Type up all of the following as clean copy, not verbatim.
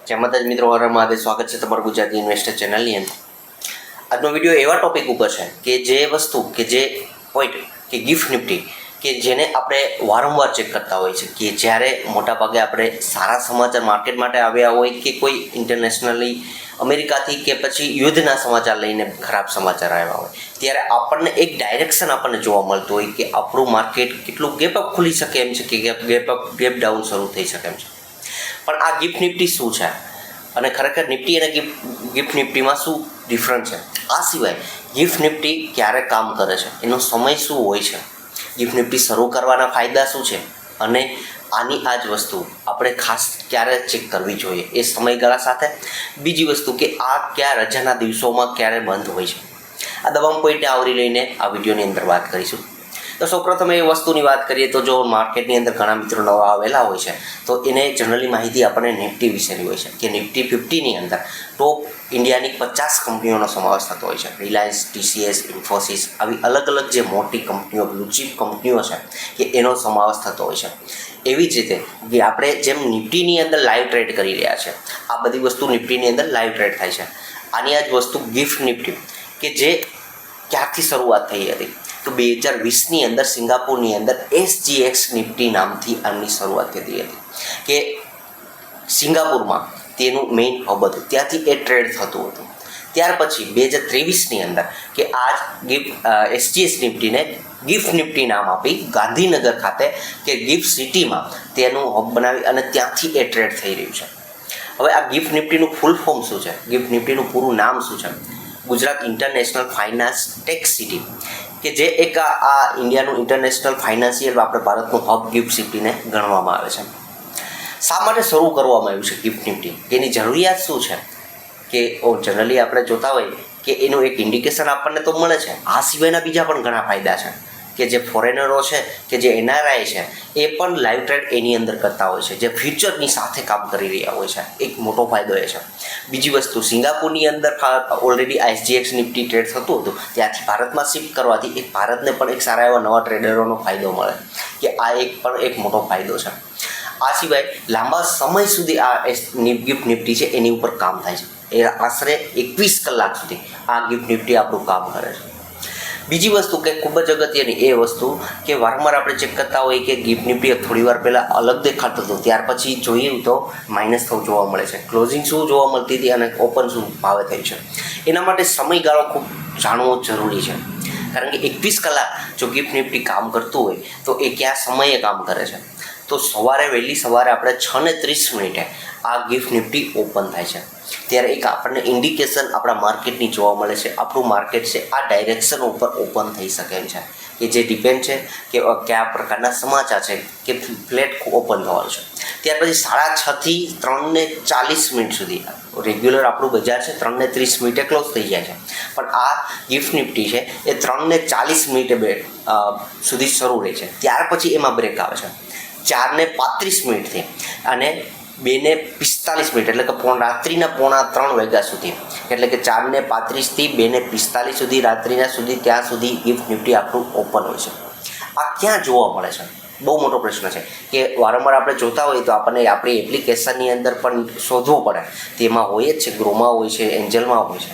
જય માતાજી મિત્રો, હર હર મહાદેવ. સ્વાગત છે તમારું ગુજરાતી ઇન્વેસ્ટર ચેનલની અંદર. આજનો વિડીયો એવા ટોપિક ઉપર છે કે જે વસ્તુ કે જે પોઈન્ટ કે ગિફ્ટ નિફ્ટી કે જેને આપણે વારંવાર ચેક કરતા હોય છે કે જ્યારે મોટાભાગે આપણે સારા સમાચાર માર્કેટ માટે આવ્યા હોય કે કોઈ ઇન્ટરનેશનલી અમેરિકાથી કે પછી યુદ્ધના સમાચાર લઈને ખરાબ સમાચાર આવ્યા હોય ત્યારે આપણને એક ડાયરેક્શન આપણને જોવા મળતું હોય કે આપણું માર્કેટ કેટલું ગેપઅપ ખુલી શકે એમ છે કે ગેપ ડાઉન શરૂ થઈ શકે એમ છે. પણ આ ગિફ્ટ નિફ્ટી શું છે અને ખરેખર નિફ્ટી અને ગિફ્ટ નિફ્ટીમાં શું ડિફરન્સ છે? આ સિવાય ગિફ્ટ નિફ્ટી ક્યારે કામ કરે છે, એનો સમય શું હોય છે, ગિફ્ટ નિફ્ટી શરૂ કરવાના ફાયદા શું છે અને આની આ જ વસ્તુ આપણે ખાસ ક્યારે ચેક કરવી જોઈએ એ સમયગાળા સાથે. બીજી વસ્તુ કે આ કયા રજાના દિવસોમાં ક્યારે બંધ હોય છે, આ તમામ પોઈન્ટને આવરી લઈને આ વિડીયોની અંદર વાત કરીશું. તો સૌપ્રથમ એ વસ્તુની વાત કરીએ તો જો માર્કેટની અંદર ઘણા મિત્રો નવા આવેલા હોય છે તો એને જનરલી માહિતી આપણને નિફ્ટી વિશેની હોય છે કે નિફ્ટી 50ની અંદર ટોપ ઇન્ડિયાની 50 કંપનીઓનો સમાવેશ થતો હોય છે. રિલાયન્સ, TCS, ઇન્ફોસિસ આવી અલગ અલગ જે મોટી કંપનીઓ, બ્લુચીપ કંપનીઓ છે કે એનો સમાવેશ થતો હોય છે. એવી જ રીતે કે આપણે જેમ નિફ્ટીની અંદર લાઈવ ટ્રેડ કરી રહ્યા છે, આ બધી વસ્તુ નિફ્ટીની અંદર લાઈવ ટ્રેડ થાય છે. આની આ જ વસ્તુ ગિફ્ટ નિફ્ટી કે જે ક્યારથી શરૂઆત થઈ હતી તો 2020ની અંદર સિંગાપુરની અંદર SGX નિફ્ટી નામથી આમની શરૂઆત થતી હતી કે સિંગાપુરમાં તેનું મેઇન હબ હતું, ત્યાંથી એ ટ્રેડ થતું હતું. ત્યાર પછી 2023ની અંદર કે આ SGX નિફ્ટીને ગિફ્ટ નિફ્ટી નામ આપી ગાંધીનગર ખાતે કે ગિફ્ટ સિટીમાં તેનું હબ બનાવી અને ત્યાંથી એ ટ્રેડ થઈ રહ્યું છે. હવે આ ગિફ્ટ નિફ્ટીનું ફૂલ ફોર્મ શું છે, ગિફ્ટ નિફ્ટીનું પૂરું નામ શું છે? Gujarat international finance tech city કે જે એક આ ઇન્ડિયાનું ઇન્ટરનેશનલ ફાઇનાન્શિયલ આપણે ભારતનું હબ ગિફ્ટ સિટીને ગણવામાં આવે છે. શા માટે શરૂ કરવામાં આવ્યું છે ગિફ્ટ નિફ્ટી, એની જરૂરિયાત શું છે કે જનરલી આપણે જોતા હોય કે એનું એક ઇન્ડિકેશન આપણને તો મળે છે. આ સિવાયના બીજા પણ ઘણા ફાયદા છે કે જે ફોરેનરો છે કે જે NRI છે એ પણ લાઈવ ટ્રેડ એની અંદર કરતા હોય છે, જે ફ્યુચરની સાથે કામ કરી રહ્યા હોય છે. એક મોટો ફાયદો એ છે. બીજી વસ્તુ, સિંગાપુરની અંદર ઓલરેડી SGX નિફ્ટી ટ્રેડ થતું હતું, ત્યાંથી ભારતમાં શિફ્ટ કરવાથી એક ભારતને પણ એક સારા એવા નવા ટ્રેડરોનો ફાયદો મળે કે આ એક મોટો ફાયદો છે. આ સિવાય લાંબા સમય સુધી આ ગિફ્ટ નિફ્ટી છે એની ઉપર કામ થાય છે. એ આશરે 21 કલાક સુધી આ ગિફ્ટ નિફ્ટી આપણું કામ કરે છે. બીજી વસ્તુ કે ખૂબ જ અગત્યની એ વસ્તુ કે વારંવાર આપણે ચેક કરતા હોઈએ કે ગિફ્ટ નિફ્ટી થોડી વાર પહેલાં અલગ દેખાતું હતું, ત્યાર પછી જોઈએ તો માઇનસ થવું જોવા મળે છે. ક્લોઝિંગ શું જોવા મળતી હતી અને ઓપન શું ભાવે થઈ છે, એના માટે સમયગાળો ખૂબ જાણવો જરૂરી છે. કારણ કે 21 કલાક જો ગિફ્ટ નિફ્ટી કામ કરતું હોય તો એ કયા સમયે કામ કરે છે? તો વહેલી સવારે આપણે 6:30 આ ગિફ્ટ નિફ્ટી ઓપન થાય છે ત્યારે એક આપણને ઇન્ડિકેશન આપણા માર્કેટની જોવા મળે છે. આપણું માર્કેટ છે આ ડાયરેક્શન ઉપર ઓપન થઈ શકે એમ છે કે જે ડિપેન્ડ છે કે કયા પ્રકારના સમાચાર છે કે ફ્લેટ ઓપન થવાનું છે. ત્યાર પછી 6:30 થી 3:40 સુધી રેગ્યુલર આપણું બજાર છે 3:30 ક્લોઝ થઈ જાય છે. પણ આ ગિફ્ટ નિફ્ટી છે એ 3:40 સુધી શરૂ રહે છે. ત્યાર પછી એમાં બ્રેક આવે છે 4:35 અને 2:45 એટલે કે રાત્રિના 2:45 વાગ્યા સુધી, એટલે કે 4:35 થી 2:45 સુધી રાત્રિના સુધી ત્યાં સુધી ગિફ્ટ નિફ્ટી આપણું ઓપન હોય છે. આ ક્યાં જોવા મળે છે? બહુ મોટો પ્રશ્ન છે કે વારંવાર આપણે જોતા હોઈએ તો આપણને આપણી એપ્લિકેશનની અંદર પણ શોધવું પડે. તેમાં હોય જ છે, ગ્રોમાં હોય છે, એન્જલમાં હોય છે.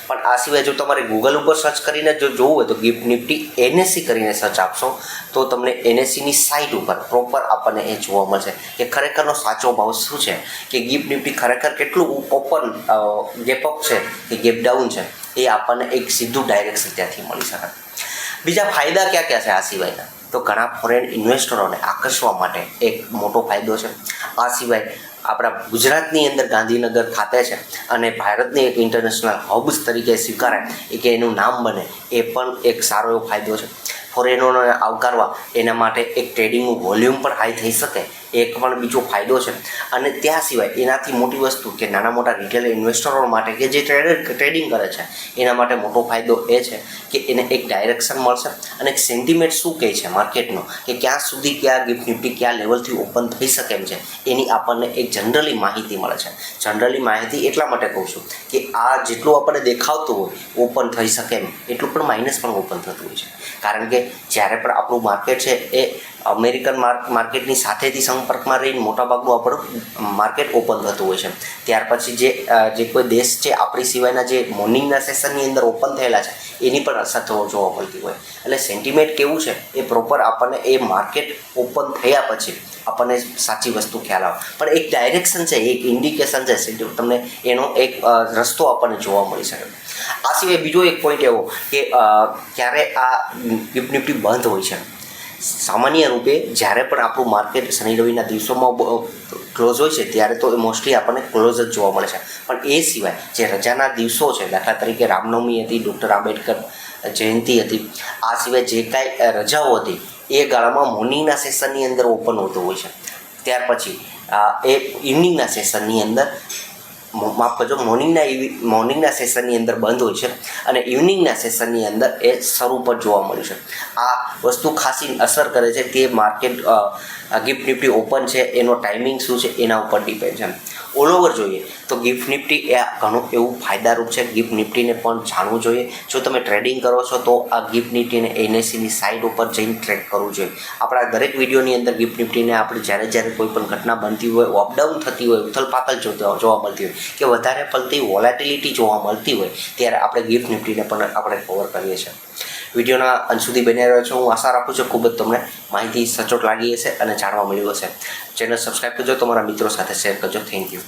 પણ આ સિવાય જો તમારે ગૂગલ ઉપર સર્ચ કરીને જો જોવું હોય તો ગિફ્ટ નિફ્ટી NSE કરીને સર્ચ આપશો તો તમને NSEની સાઇટ ઉપર પ્રોપર આપણને એ જોવા મળશે કે ખરેખરનો સાચો ભાવ શું છે, કે ગિફ્ટ નિફ્ટી ખરેખર કેટલું ઓપન ગેપઅપ છે કે ગેપ ડાઉન છે, એ આપણને એક સીધું ડાયરેક્શન ત્યાંથી મળી શકે. બીજા ફાયદા ક્યાં ક્યાં છે આ સિવાયના? તો ઘણા ફોરેન ઇન્વેસ્ટરોને આકર્ષવા માટે એક મોટો ફાયદો છે. આ સિવાય આપણા ગુજરાતની અંદર ગાંધીનગર ખાતે છે અને ભારતની એક ઇન્ટરનેશનલ હબ્સ તરીકે સ્વીકારાય કે એનું નામ બને, એ પણ એક સારો એવો ફાયદો છે. ફોરેનરોને આવકારવા એના માટે એક ટ્રેડિંગનું વોલ્યુમ પણ હાઈ થઈ શકે, એક પણ બીજો ફાયદો છે. અને ત્યાં સિવાય એનાથી મોટી વસ્તુ કે નાના મોટા રિટેલ ઇન્વેસ્ટરો માટે કે જે ટ્રેડિંગ કરે છે એના માટે મોટો ફાયદો એ છે કે એને એક ડાયરેક્શન મળશે અને એક સેન્ટિમેન્ટ શું કહે છે માર્કેટનો કે ક્યાં સુધી કયા ગિફ્ટ નિફ્ટી કયા લેવલથી ઓપન થઈ શકે એમ છે એની આપણને એક જનરલી માહિતી મળે છે. જનરલી માહિતી એટલા માટે કહું છું કે આ જેટલું આપણને દેખાવતું હોય ઓપન થઈ શકે એમ, એટલું પણ માઇનસ પણ ઓપન થતું હોય છે. કારણ કે જ્યારે પણ આપણું માર્કેટ છે એ અમેરિકન માર્કેટની સાથેથી સંપર્કમાં રહીને મોટાભાગનું આપણું માર્કેટ ઓપન થતું હોય છે. ત્યાર પછી જે કોઈ દેશ છે આપણી સિવાયના જે મોર્નિંગના સેશનની અંદર ઓપન થયેલા છે એની પણ અસર જોવા મળતી હોય. એટલે સેન્ટિમેન્ટ કેવું છે એ પ્રોપર આપણને એ માર્કેટ ઓપન થયા પછી આપણને સાચી વસ્તુ ખ્યાલ આવે. પણ એક ડાયરેક્શન છે, એક ઇન્ડિકેશન છે, તમને એનો એક રસ્તો આપણને જોવા મળી શકે. આ સિવાય બીજો એક પોઈન્ટ એવો કે ક્યારે આ ગિફ્ટ નિફ્ટી બંધ હોય છે. સામાન્ય રૂપે જ્યારે પણ આપણું માર્કેટ શનિ રવિના દિવસોમાં ક્લોઝ હોય છે ત્યારે તો મોસ્ટલી આપણને ક્લોઝ જ જોવા મળે છે. પણ એ સિવાય જે રજાના દિવસો છે, દાખલા તરીકે રામનવમી હતી, ડૉક્ટર આંબેડકર જયંતિ હતી, આ સિવાય જે કાંઈ રજાઓ હતી એ ગાળામાં મોર્નિંગના સેશનની અંદર ઓપન હોતું હોય છે. ત્યાર પછી એ ઇવનિંગના સેશનની અંદર માફ કરજો મોર્નિંગના સેશનની અંદર બંધ હોય છે અને ઇવનિંગના સેશનની અંદર એ શરૂ પર જોવા મળ્યું છે. આ વસ્તુ ખાસી અસર કરે છે કે માર્કેટ ગિફ્ટ નિફ્ટી ઓપન છે એનો ટાઈમિંગ શું છે એના ઉપર ડિપેન્ડ છે. ઓલ ઓવર જોઈએ તો ગિફ્ટ નિફ્ટી એ ઘણું એવું ફાયદારૂપ છે. ગિફ્ટ નિફ્ટીને પણ જાણવું જોઈએ. જો તમે ટ્રેડિંગ કરો છો તો આ ગિફ્ટ નિફ્ટીને એનએસસીની સાઇટ ઉપર જઈને ટ્રેડ કરવું જોઈએ. આપણા દરેક વિડીયોની અંદર ગિફ્ટ નિફ્ટીને આપણે જ્યારે કોઈ પણ ઘટના બનતી હોય, અપડાઉન થતી હોય, ઉથલપાથલ જોવા મળતી હોય કે વધારે પડતી વોલેટિલિટી જોવા મળતી હોય ત્યારે આપણે ગિફ્ટ નિફ્ટીને પણ આપણે કવર કરીએ છીએ. વિડીયોના અંત સુધી બન્યા રહ્યો છો. હું આશા રાખું છું ખૂબ જ તમને માહિતી સચોટ લાગી હશે અને જાણવા મળ્યું હશે. ચેનલ સબસ્ક્રાઈબ કરજો, તમારા મિત્રો સાથે શેર કરજો. Thank you.